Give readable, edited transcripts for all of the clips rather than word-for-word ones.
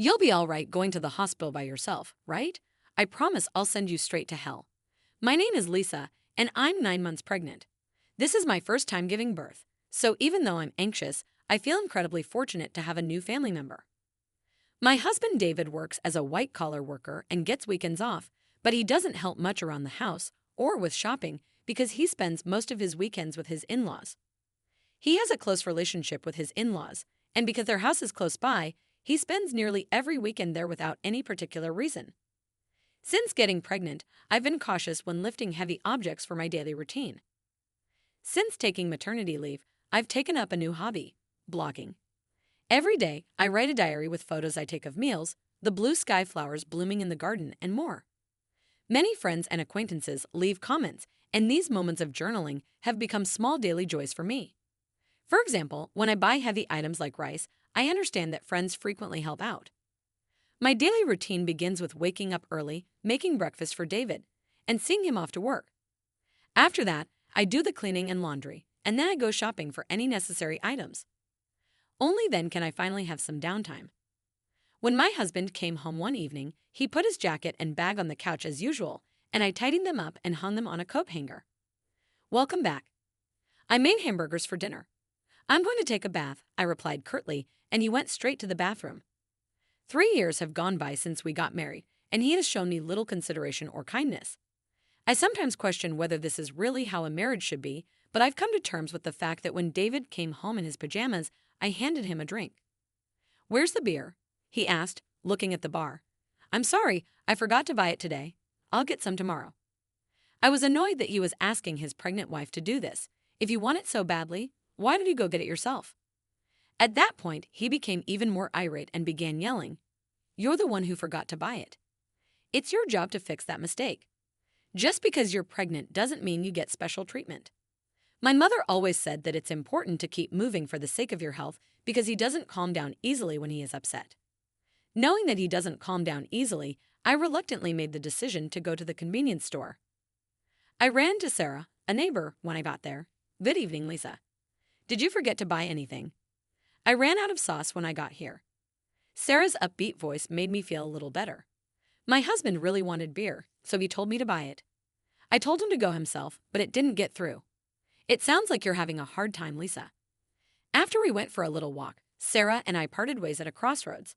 You'll be all right going to the hospital by yourself, right? I promise I'll send you straight to hell. My name is Lisa, and I'm 9 months pregnant. This is my first time giving birth, so even though I'm anxious, I feel incredibly fortunate to have a new family member. My husband David works as a white-collar worker and gets weekends off, but he doesn't help much around the house or with shopping because he spends most of his weekends with his in-laws. He has a close relationship with his in-laws, and because their house is close by, he spends nearly every weekend there without any particular reason. Since getting pregnant, I've been cautious when lifting heavy objects for my daily routine. Since taking maternity leave, I've taken up a new hobby: blogging. Every day, I write a diary with photos I take of meals, the blue sky, flowers blooming in the garden, and more. Many friends and acquaintances leave comments, and these moments of journaling have become small daily joys for me. For example, when I buy heavy items like rice, I understand that friends frequently help out. My daily routine begins with waking up early, making breakfast for David, and seeing him off to work. After that, I do the cleaning and laundry, and then I go shopping for any necessary items. Only then can I finally have some downtime. When my husband came home one evening, he put his jacket and bag on the couch as usual, and I tidied them up and hung them on a coat hanger. "Welcome back. I made hamburgers for dinner." "I'm going to take a bath," I replied curtly, and he went straight to the bathroom. 3 years have gone by since we got married, and he has shown me little consideration or kindness. I sometimes question whether this is really how a marriage should be, but I've come to terms with the fact that when David came home in his pajamas, I handed him a drink. "Where's the beer?" he asked, looking at the bar. "I'm sorry, I forgot to buy it today. I'll get some tomorrow." I was annoyed that he was asking his pregnant wife to do this. If you want it so badly, why don't you go get it yourself? At that point, he became even more irate and began yelling, "You're the one who forgot to buy it. It's your job to fix that mistake. Just because you're pregnant doesn't mean you get special treatment." My mother always said that it's important to keep moving for the sake of your health because he doesn't calm down easily when he is upset. Knowing that he doesn't calm down easily, I reluctantly made the decision to go to the convenience store. I ran to Sarah, a neighbor, when I got there. "Good evening, Lisa. Did you forget to buy anything?" "I ran out of sauce when I got here." Sarah's upbeat voice made me feel a little better. My husband really wanted beer, so he told me to buy it. I told him to go himself, but it didn't get through. "It sounds like you're having a hard time, Lisa." After we went for a little walk, Sarah and I parted ways at a crossroads.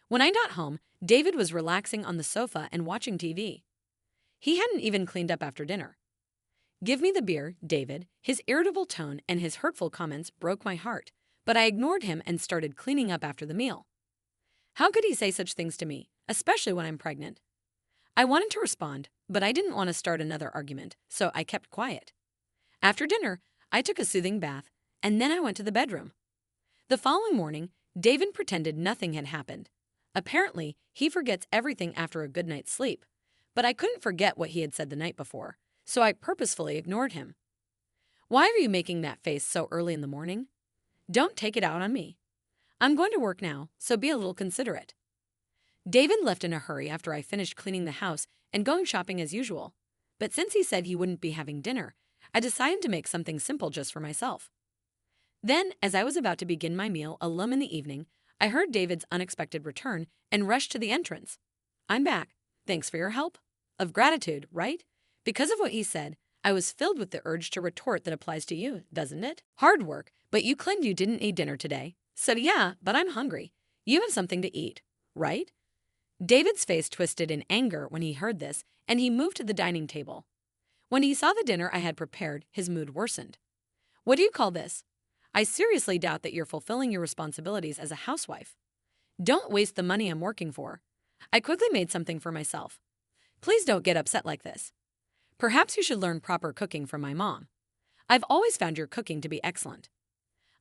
When I got home, David was relaxing on the sofa and watching TV. He hadn't even cleaned up after dinner. "Give me the beer, David." His irritable tone and his hurtful comments broke my heart, but I ignored him and started cleaning up after the meal. How could he say such things to me, especially when I'm pregnant? I wanted to respond, but I didn't want to start another argument, so I kept quiet. After dinner, I took a soothing bath, and then I went to the bedroom. The following morning, David pretended nothing had happened. Apparently, he forgets everything after a good night's sleep, but I couldn't forget what he had said the night before, so I purposefully ignored him. "Why are you making that face so early in the morning?" "Don't take it out on me. I'm going to work now, so be a little considerate." David left in a hurry after I finished cleaning the house and going shopping as usual, but since he said he wouldn't be having dinner, I decided to make something simple just for myself. Then, as I was about to begin my meal alone in the evening, I heard David's unexpected return and rushed to the entrance. "I'm back. Thanks for your help." Of gratitude, right? Because of what he said, I was filled with the urge to retort that applies to you, doesn't it? "Hard work, but you claimed you didn't eat dinner today." So yeah, but I'm hungry. You have something to eat, right? David's face twisted in anger when he heard this, and he moved to the dining table. When he saw the dinner I had prepared, his mood worsened. "What do you call this? I seriously doubt that you're fulfilling your responsibilities as a housewife. Don't waste the money I'm working for." I quickly made something for myself. "Please don't get upset like this. Perhaps you should learn proper cooking from my mom. I've always found your cooking to be excellent."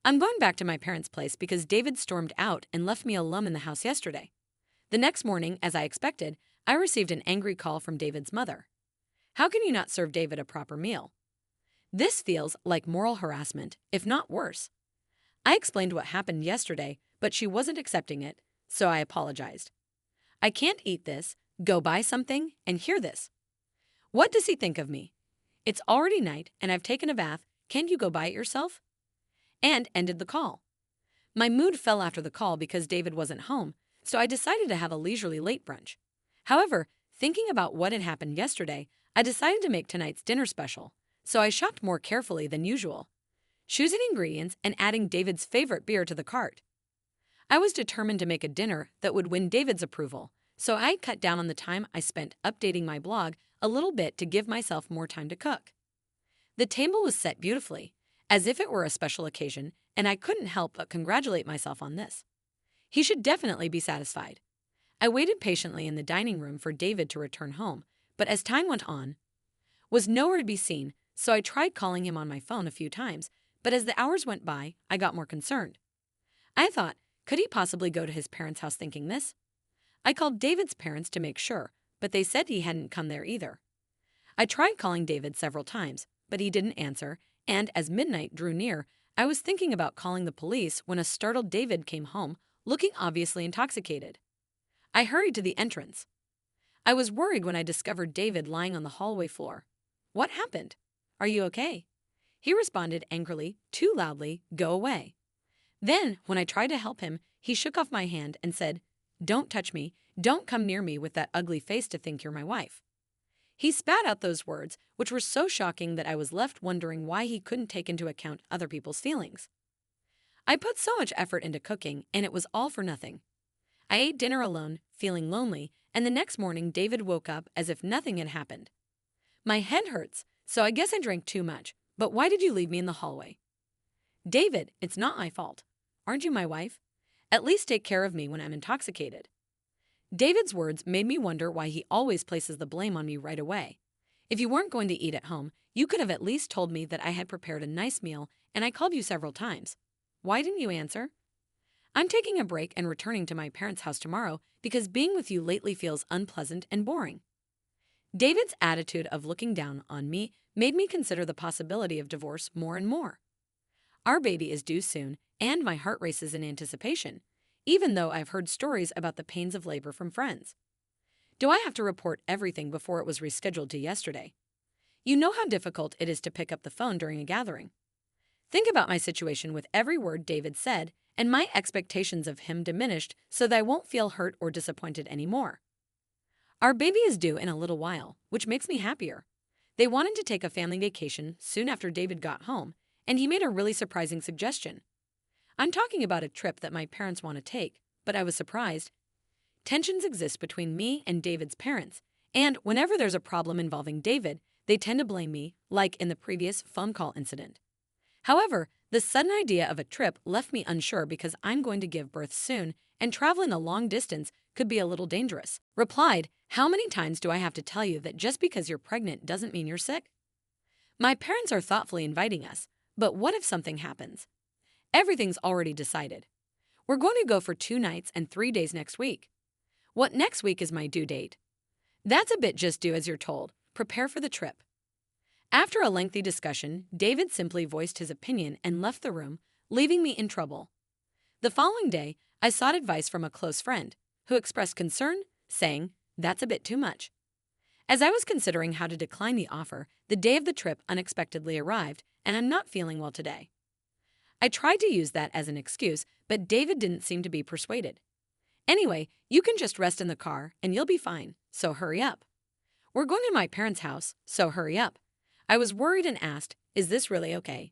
I'm going back to my parents' place because David stormed out and left me alone in the house yesterday. The next morning, as I expected, I received an angry call from David's mother. "How can you not serve David a proper meal?" This feels like moral harassment, if not worse. I explained what happened yesterday, but she wasn't accepting it, so I apologized. "I can't eat this. Go buy something and hear this. What does he think of me? It's already night and I've taken a bath. Can't you go buy it yourself?" And ended the call. My mood fell after the call because David wasn't home, so I decided to have a leisurely late brunch. However, thinking about what had happened yesterday, I decided to make tonight's dinner special, so I shopped more carefully than usual, choosing ingredients and adding David's favorite beer to the cart. I was determined to make a dinner that would win David's approval, so I cut down on the time I spent updating my blog a little bit to give myself more time to cook. The table was set beautifully, as if it were a special occasion, and I couldn't help but congratulate myself on this. He should definitely be satisfied. I waited patiently in the dining room for David to return home, but as time went on, was nowhere to be seen, so I tried calling him on my phone a few times, but as the hours went by, I got more concerned. I thought, could he possibly go to his parents' house thinking this? I called David's parents to make sure, but they said he hadn't come there either. I tried calling David several times, but he didn't answer, and as midnight drew near, I was thinking about calling the police when a startled David came home, looking obviously intoxicated. I hurried to the entrance. I was worried when I discovered David lying on the hallway floor. What happened? Are you okay? He responded angrily, too loudly, go away. Then, when I tried to help him, he shook off my hand and said, don't touch me, don't come near me with that ugly face to think you're my wife. He spat out those words, which were so shocking that I was left wondering why he couldn't take into account other people's feelings. I put so much effort into cooking, and it was all for nothing. I ate dinner alone, feeling lonely, and the next morning David woke up as if nothing had happened. My head hurts, so I guess I drank too much, but why did you leave me in the hallway? David, it's not my fault. Aren't you my wife? At least take care of me when I'm intoxicated. David's words made me wonder why he always places the blame on me right away. If you weren't going to eat at home, you could have at least told me that I had prepared a nice meal and I called you several times. Why didn't you answer? I'm taking a break and returning to my parents' house tomorrow because being with you lately feels unpleasant and boring. David's attitude of looking down on me made me consider the possibility of divorce more and more. Our baby is due soon, and my heart races in anticipation, even though I've heard stories about the pains of labor from friends. Do I have to report everything before it was rescheduled to yesterday? You know how difficult it is to pick up the phone during a gathering. Think about my situation with every word David said, and my expectations of him diminished so that I won't feel hurt or disappointed anymore. Our baby is due in a little while, which makes me happier. They wanted to take a family vacation soon after David got home, and he made a really surprising suggestion. I'm talking about a trip that my parents want to take, but I was surprised. Tensions exist between me and David's parents, and whenever there's a problem involving David, they tend to blame me, like in the previous phone call incident. However, the sudden idea of a trip left me unsure because I'm going to give birth soon, and traveling a long distance could be a little dangerous. Replied, how many times do I have to tell you that just because you're pregnant doesn't mean you're sick? My parents are thoughtfully inviting us, but what if something happens? Everything's already decided. We're going to go for 2 nights and 3 days next week. What next week is my due date? That's a bit just do as you're told. Prepare for the trip. After a lengthy discussion, David simply voiced his opinion and left the room, leaving me in trouble. The following day, I sought advice from a close friend, who expressed concern, saying, that's a bit too much. As I was considering how to decline the offer, the day of the trip unexpectedly arrived, and I'm not feeling well today. I tried to use that as an excuse, but David didn't seem to be persuaded. Anyway, you can just rest in the car and you'll be fine, so hurry up. We're going to my parents' house, so hurry up. I was worried and asked, is this really okay?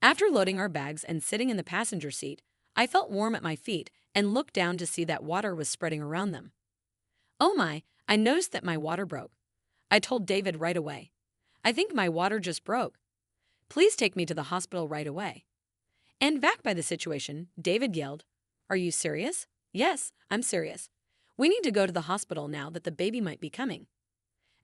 After loading our bags and sitting in the passenger seat, I felt warm at my feet and looked down to see that water was spreading around them. Oh my, I noticed that my water broke. I told David right away. I think my water just broke. Please take me to the hospital right away. And back by the situation, David yelled, are you serious? Yes, I'm serious. We need to go to the hospital now that the baby might be coming.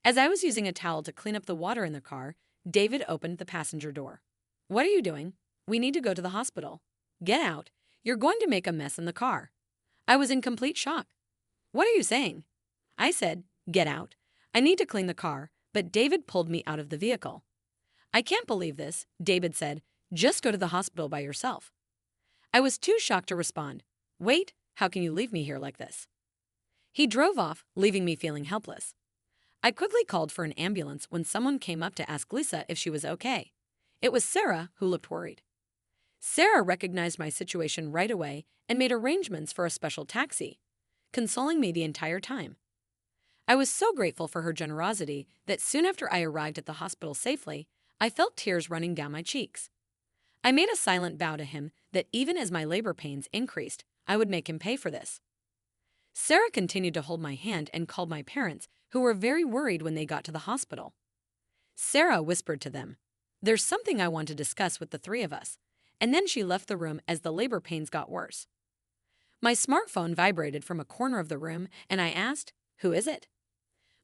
As I was using a towel to clean up the water in the car, David opened the passenger door. What are you doing? We need to go to the hospital. Get out. You're going to make a mess in the car. I was in complete shock. What are you saying? I said, get out. I need to clean the car, but David pulled me out of the vehicle. I can't believe this, David said. Just go to the hospital by yourself. I was too shocked to respond. Wait, how can you leave me here like this? He drove off, leaving me feeling helpless. I quickly called for an ambulance when someone came up to ask Lisa if she was okay. It was Sarah who looked worried. Sarah recognized my situation right away and made arrangements for a special taxi. consoling me the entire time. I was so grateful for her generosity that soon after I arrived at the hospital safely, I felt tears running down my cheeks. I made a silent vow to him that even as my labor pains increased, I would make him pay for this. Sarah continued to hold my hand and called my parents, who were very worried when they got to the hospital. Sarah whispered to them, "There's something I want to discuss with the three of us," and then she left the room as the labor pains got worse. My smartphone vibrated from a corner of the room, and I asked, "Who is it?"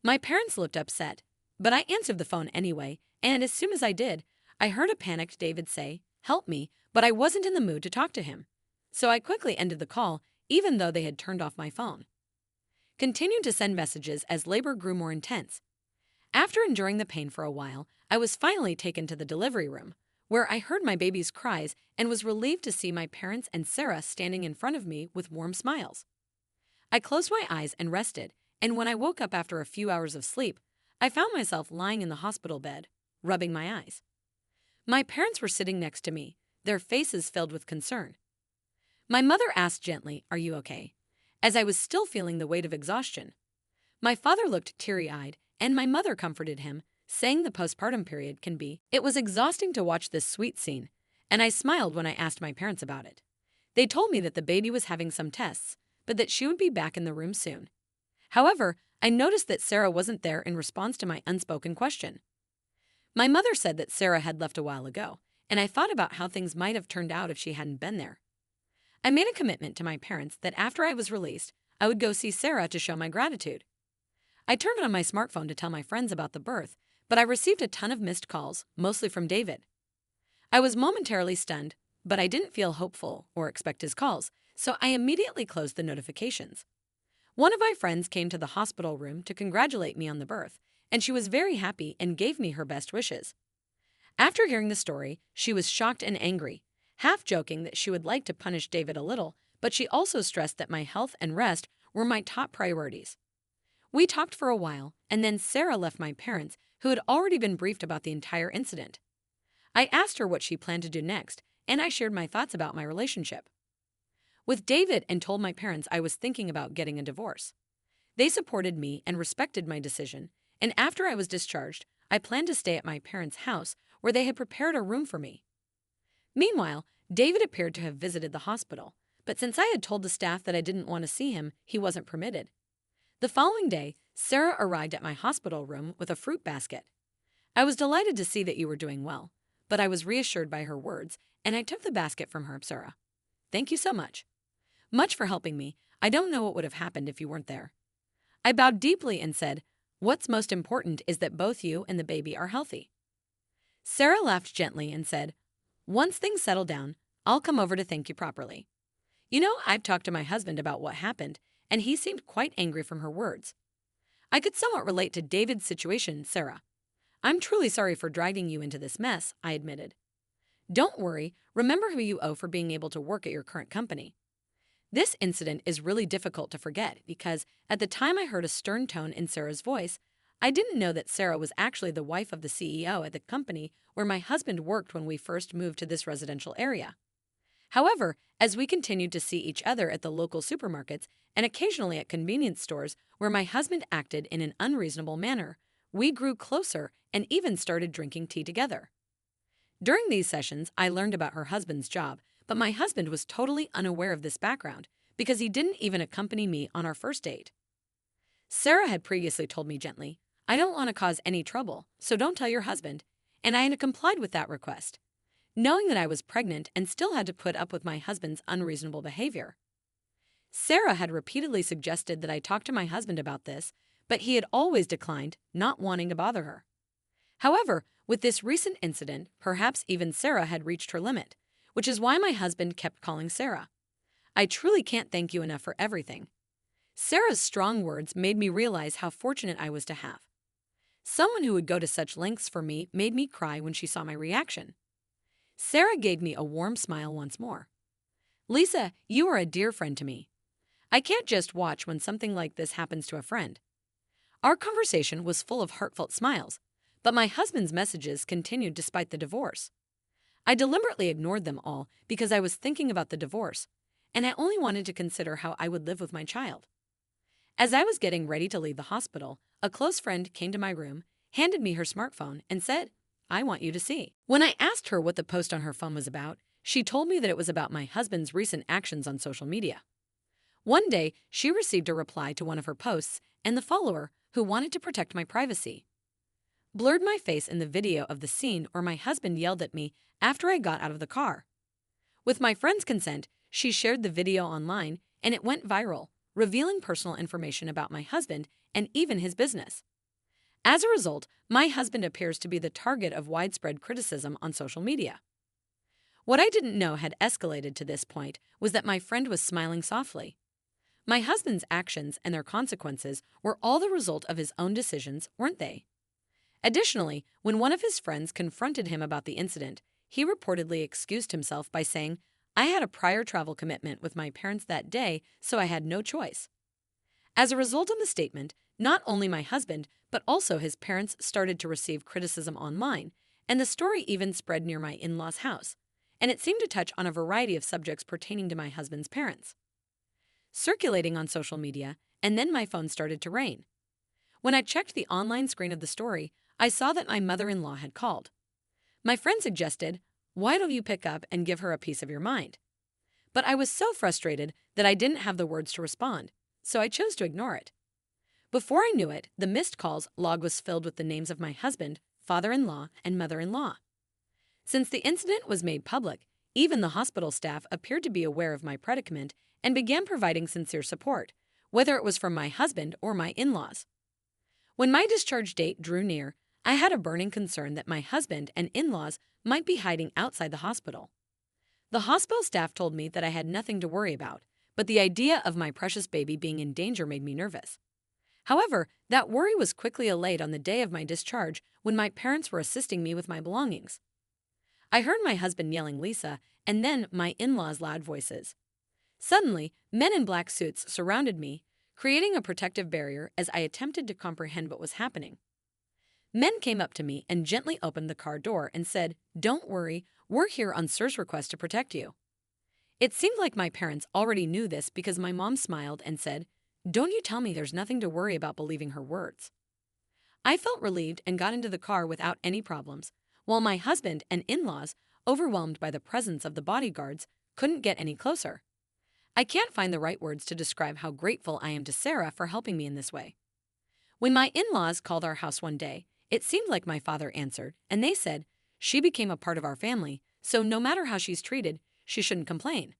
My parents looked upset, but I answered the phone anyway, and as soon as I did, I heard a panicked David say, "Help me," but I wasn't in the mood to talk to him. So I quickly ended the call, even though they had turned off my phone. Continued to send messages as labor grew more intense. After enduring the pain for a while, I was finally taken to the delivery room, where I heard my baby's cries and was relieved to see my parents and Sarah standing in front of me with warm smiles. I closed my eyes and rested, and when I woke up after a few hours of sleep, I found myself lying in the hospital bed, rubbing my eyes. My parents were sitting next to me, their faces filled with concern. My mother asked gently, "Are you okay?" as I was still feeling the weight of exhaustion. My father looked teary-eyed, and my mother comforted him, saying the postpartum period can be. It was exhausting to watch this sweet scene, and I smiled when I asked my parents about it. They told me that the baby was having some tests, but that she would be back in the room soon. However, I noticed that Sarah wasn't there in response to my unspoken question. My mother said that Sarah had left a while ago, and I thought about how things might have turned out if she hadn't been there. I made a commitment to my parents that after I was released, I would go see Sarah to show my gratitude. I turned on my smartphone to tell my friends about the birth, but I received a ton of missed calls, mostly from David. I was momentarily stunned, but I didn't feel hopeful or expect his calls, so I immediately closed the notifications. One of my friends came to the hospital room to congratulate me on the birth, and she was very happy and gave me her best wishes. After hearing the story, she was shocked and angry, half joking that she would like to punish David a little, but she also stressed that my health and rest were my top priorities. We talked for a while, and then Sarah left my parents, who had already been briefed about the entire incident. I asked her what she planned to do next, and I shared my thoughts about my relationship with David and told my parents I was thinking about getting a divorce. They supported me and respected my decision, and after I was discharged, I planned to stay at my parents' house where they had prepared a room for me. Meanwhile, David appeared to have visited the hospital, but since I had told the staff that I didn't want to see him, he wasn't permitted. The following day, Sarah arrived at my hospital room with a fruit basket. "I was delighted to see that you were doing well, but I was reassured by her words, and I took the basket from her, Sarah. Thank you so much. Much for helping me. I don't know what would have happened if you weren't there." I bowed deeply and said, "What's most important is that both you and the baby are healthy." Sarah laughed gently and said, "Once things settle down, I'll come over to thank you properly. You know, I've talked to my husband about what happened, and he seemed quite angry from her words." I could somewhat relate to David's situation, Sarah. "I'm truly sorry for dragging you into this mess," I admitted. "Don't worry, remember who you owe for being able to work at your current company." This incident is really difficult to forget because at the time I heard a stern tone in Sarah's voice, I didn't know that Sarah was actually the wife of the CEO at the company where my husband worked when we first moved to this residential area. However, as we continued to see each other at the local supermarkets and occasionally at convenience stores where my husband acted in an unreasonable manner, we grew closer and even started drinking tea together. During these sessions, I learned about her husband's job, but my husband was totally unaware of this background because he didn't even accompany me on our first date. Sarah had previously told me gently, "I don't want to cause any trouble, so don't tell your husband," and I had complied with that request, knowing that I was pregnant and still had to put up with my husband's unreasonable behavior. Sarah had repeatedly suggested that I talk to my husband about this, but he had always declined, not wanting to bother her. However, with this recent incident, perhaps even Sarah had reached her limit, which is why my husband kept calling Sarah. "I truly can't thank you enough for everything." Sarah's strong words made me realize how fortunate I was to have. Someone who would go to such lengths for me made me cry when she saw my reaction. Sarah gave me a warm smile once more. "Lisa, you are a dear friend to me. I can't just watch when something like this happens to a friend." Our conversation was full of heartfelt smiles, but my husband's messages continued despite the divorce. I deliberately ignored them all because I was thinking about the divorce, and I only wanted to consider how I would live with my child. As I was getting ready to leave the hospital, a close friend came to my room, handed me her smartphone, and said, "I want you to see." When I asked her what the post on her phone was about, she told me that it was about my husband's recent actions on social media. One day, she received a reply to one of her posts, and the follower, who wanted to protect my privacy, blurred my face in the video of the scene where my husband yelled at me after I got out of the car. With my friend's consent, she shared the video online, and it went viral, revealing personal information about my husband and even his business. As a result, my husband appears to be the target of widespread criticism on social media. What I didn't know had escalated to this point was that my friend was smiling softly. My husband's actions and their consequences were all the result of his own decisions, weren't they? Additionally, when one of his friends confronted him about the incident, he reportedly excused himself by saying, "I had a prior travel commitment with my parents that day, so I had no choice." As a result of the statement, not only my husband, but also his parents started to receive criticism online, and the story even spread near my in-laws' house, and it seemed to touch on a variety of subjects pertaining to my husband's parents. Circulating on social media, and then my phone started to ring. When I checked the online screen of the story, I saw that my mother-in-law had called. My friend suggested, "Why don't you pick up and give her a piece of your mind?" But I was so frustrated that I didn't have the words to respond, so I chose to ignore it. Before I knew it, the missed calls log was filled with the names of my husband, father-in-law, and mother-in-law. Since the incident was made public, even the hospital staff appeared to be aware of my predicament and began providing sincere support, whether it was from my husband or my in-laws. When my discharge date drew near, I had a burning concern that my husband and in-laws might be hiding outside the hospital. The hospital staff told me that I had nothing to worry about, but the idea of my precious baby being in danger made me nervous. However, that worry was quickly allayed on the day of my discharge when my parents were assisting me with my belongings. I heard my husband yelling "Lisa," and then my in-laws' loud voices. Suddenly, men in black suits surrounded me, creating a protective barrier as I attempted to comprehend what was happening. Men came up to me and gently opened the car door and said, "Don't worry, we're here on Sir's request to protect you." It seemed like my parents already knew this because my mom smiled and said, "Don't you tell me there's nothing to worry about," believing her words. I felt relieved and got into the car without any problems, while my husband and in-laws, overwhelmed by the presence of the bodyguards, couldn't get any closer. I can't find the right words to describe how grateful I am to Sarah for helping me in this way. When my in-laws called our house one day, it seemed like my father answered, and they said, "She became a part of our family, so no matter how she's treated, she shouldn't complain."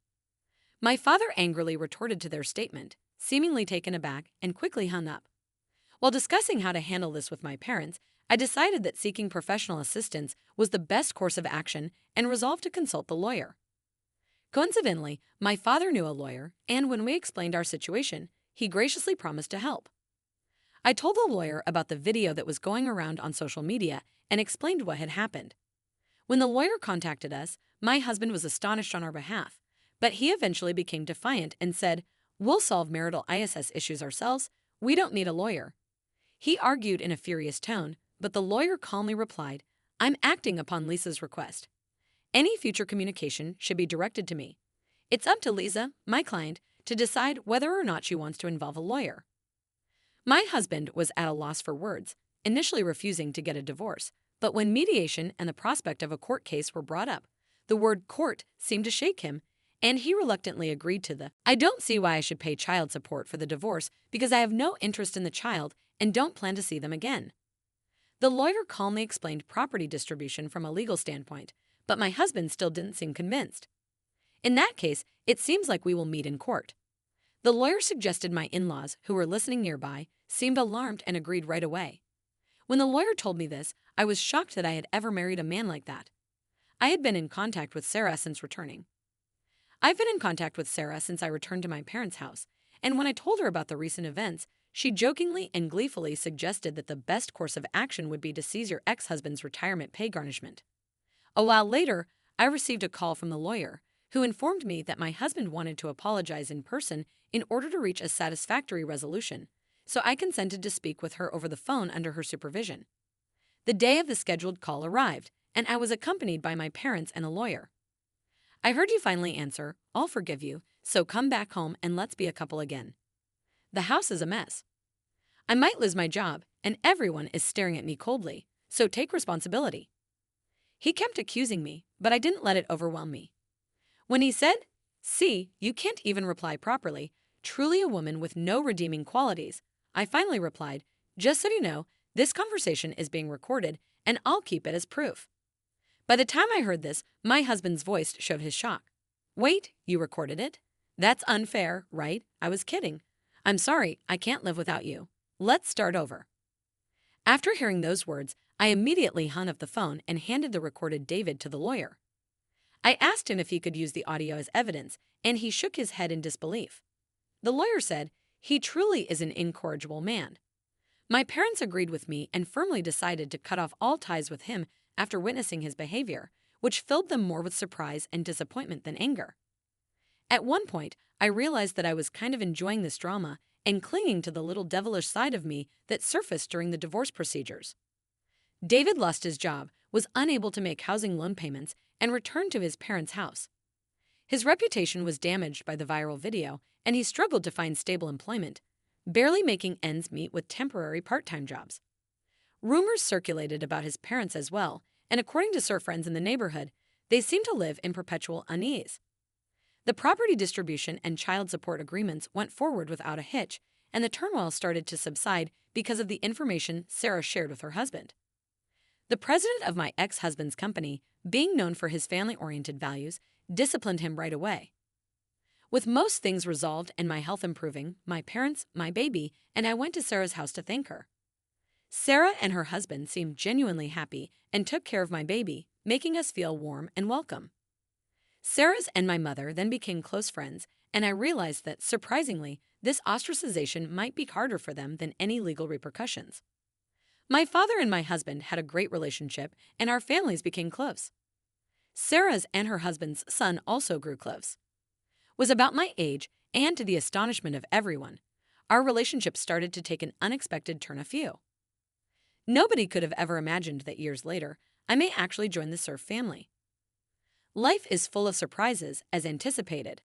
My father angrily retorted to their statement, seemingly taken aback, and quickly hung up. While discussing how to handle this with my parents, I decided that seeking professional assistance was the best course of action and resolved to consult the lawyer. Coincidentally, my father knew a lawyer, and when we explained our situation, he graciously promised to help. I told the lawyer about the video that was going around on social media and explained what had happened. When the lawyer contacted us, my husband was astonished on our behalf, but he eventually became defiant and said, "We'll solve marital ISS issues ourselves. We don't need a lawyer." He argued in a furious tone, but the lawyer calmly replied, "I'm acting upon Lisa's request. Any future communication should be directed to me. It's up to Lisa, my client, to decide whether or not she wants to involve a lawyer." My husband was at a loss for words, initially refusing to get a divorce, but when mediation and the prospect of a court case were brought up, the word court seemed to shake him, and he reluctantly agreed to "I don't see why I should pay child support for the divorce because I have no interest in the child and don't plan to see them again." The lawyer calmly explained property distribution from a legal standpoint, but my husband still didn't seem convinced. "In that case, it seems like we will meet in court." The lawyer suggested my in-laws, who were listening nearby, seemed alarmed and agreed right away. When the lawyer told me this, I was shocked that I had ever married a man like that. I had been in contact with Sarah since returning. I've been in contact with Sarah since I returned to my parents' house, and when I told her about the recent events, she jokingly and gleefully suggested that the best course of action would be to seize your ex-husband's retirement pay garnishment. A while later, I received a call from the lawyer, who informed me that my husband wanted to apologize in person in order to reach a satisfactory resolution, so I consented to speak with her over the phone under her supervision. The day of the scheduled call arrived, and I was accompanied by my parents and a lawyer. "I heard you finally answer, 'I'll forgive you, so come back home and let's be a couple again.'" The house is a mess. I might lose my job, and everyone is staring at me coldly, so take responsibility. He kept accusing me, but I didn't let it overwhelm me. When he said, "See, you can't even reply properly, truly a woman with no redeeming qualities," I finally replied, "Just so you know, this conversation is being recorded, and I'll keep it as proof." By the time I heard this, my husband's voice showed his shock. "Wait, you recorded it? That's unfair, right? I was kidding. I'm sorry, I can't live without you. Let's start over." After hearing those words, I immediately hung up the phone and handed the recorded David to the lawyer. I asked him if he could use the audio as evidence, and he shook his head in disbelief. The lawyer said, "He truly is an incorrigible man." My parents agreed with me and firmly decided to cut off all ties with him after witnessing his behavior, which filled them more with surprise and disappointment than anger. At one point, I realized that I was kind of enjoying this drama and clinging to the little devilish side of me that surfaced during the divorce procedures. David lost his job, was unable to make housing loan payments, and returned to his parents' house. His reputation was damaged by the viral video, and he struggled to find stable employment, barely making ends meet with temporary part-time jobs. Rumors circulated about his parents as well, and according to Sir friends in the neighborhood, they seemed to live in perpetual unease. The property distribution and child support agreements went forward without a hitch, and the turmoil started to subside because of the information Sarah shared with her husband. The president of my ex-husband's company, being known for his family-oriented values, disciplined him right away. With most things resolved and my health improving, my parents, my baby, and I went to Sarah's house to thank her. Sarah and her husband seemed genuinely happy and took care of my baby, making us feel warm and welcome. Sarah's and my mother then became close friends, and I realized that, surprisingly, this ostracization might be harder for them than any legal repercussions. My father and my husband had a great relationship, and our families became close. Sarah's and her husband's son also grew close. Was about my age, and to the astonishment of everyone, our relationship started to take an unexpected turn of view. Nobody could have ever imagined that years later, I may actually join the Surf family. Life is full of surprises, as anticipated.